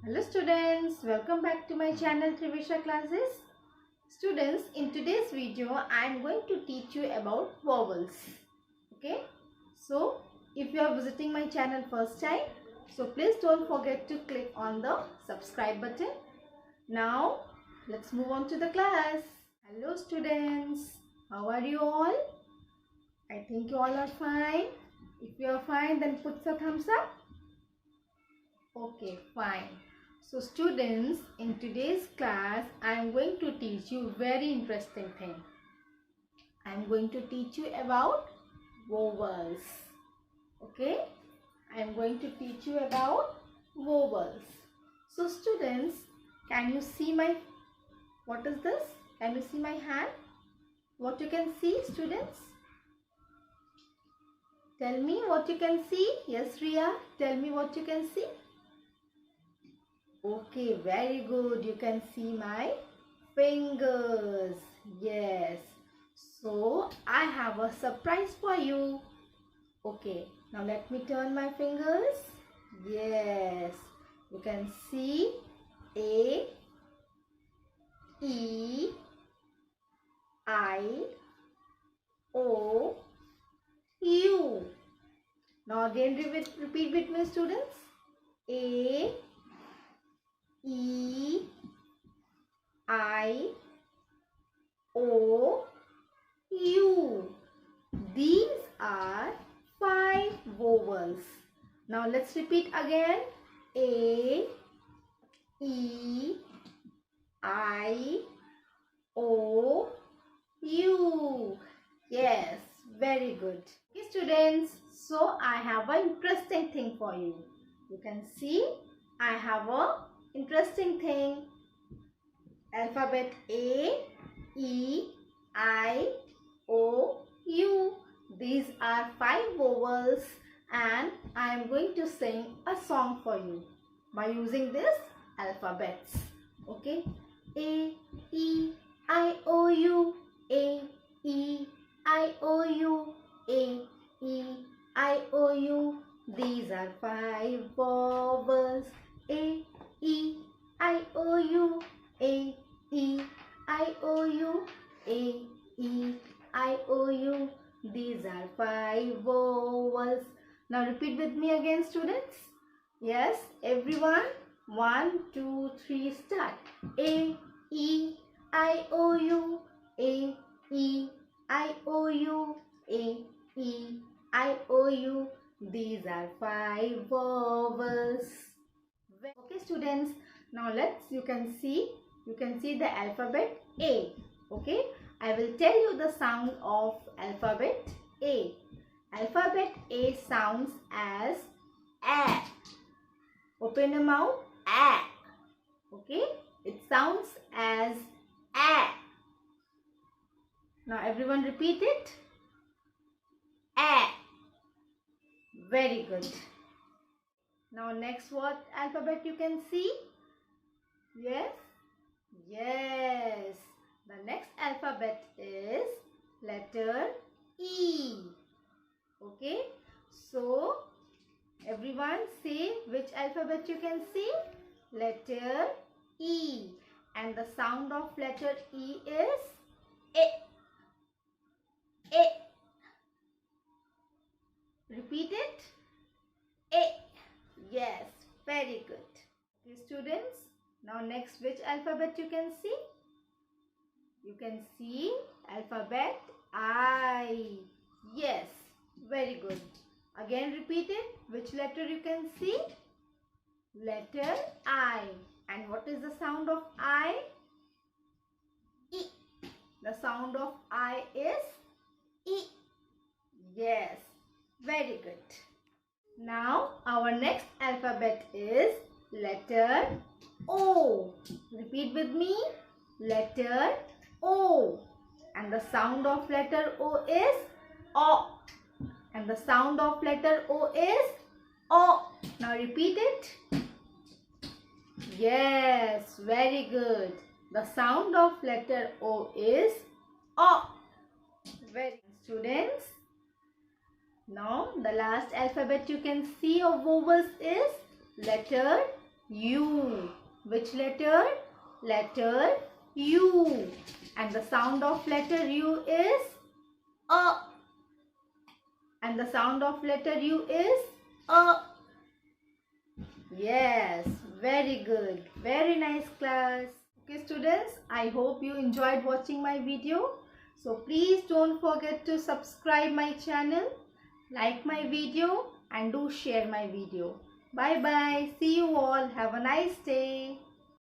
Hello students, welcome back to my channel Trivisha Classes. Students, in today's video I am going to teach you about vowels. Okay, so if you are visiting my channel first time, so please don't forget to click on the subscribe button. Now let's move on to the class. Hello students, how are you all? I think you all are fine. If you are fine, then put a thumbs up. Okay, fine. So students, in today's class, I am going to teach you very interesting thing. I am going to teach you about vowels. Okay, I am going to teach you about vowels. So students, can you see what is this? Can you see my hand? What you can see, students? Tell me what you can see. Yes, Riya, tell me what you can see. Okay, very good. You can see my fingers. Yes. So, I have a surprise for you. Okay, now let me turn my fingers. Yes. You can see A, E, I, O, U. Now again repeat with me, students. A, E, I, O, U. These are 5 vowels. Now let's repeat again. A, E, I, O, U. Yes, very good. Okay, students, so I have an interesting thing for you. You can see I have a interesting thing. Alphabet A, E, I, O, U. These are 5 vowels and I am going to sing a song for you by using these alphabets. Okay. A, E, I, O, U. A, E, I, O, U. A, E, I, O, U. These are 5 vowels. A, E, I, O, U. A, E, I, O, U. A, E, I, O, U. These are 5 vowels. Now repeat with me again, students. Yes, everyone. 1, 2, 3, start. A, E, I, O, U. A, E, I, O, U. A, E, I, O, U. These are 5 vowels. Okay, students. Now you can see the alphabet A. Okay, I will tell you the sound of alphabet A. Alphabet A sounds as A. Open your mouth. A. Okay, it sounds as A. Now everyone repeat it. A. Very good. Now next, what alphabet you can see? Yes. Yes. The next alphabet is letter E. Okay. So everyone say which alphabet you can see? Letter E. And the sound of letter E is A. A. Repeat it. A. Yes. Very good. Okay, students. Now next, which alphabet you can see? You can see alphabet I. Yes, very good. Again repeat it. Which letter you can see? Letter I. And what is the sound of I? E. The sound of I is E. Yes, very good. Now our next alphabet is letter O. Repeat with me. Letter O. And the sound of letter O is O. And the sound of letter O is O. Now repeat it. Yes, very good. The sound of letter O is O. Very good, students. Now the last alphabet you can see of vowels is letter U. Which letter? Letter U. And the sound of letter U is A. And the sound of letter U is A. Yes, very good. Very nice class. Okay students, I hope you enjoyed watching my video. So please don't forget to subscribe my channel, like my video and do share my video. Bye bye. See you all. Have a nice day.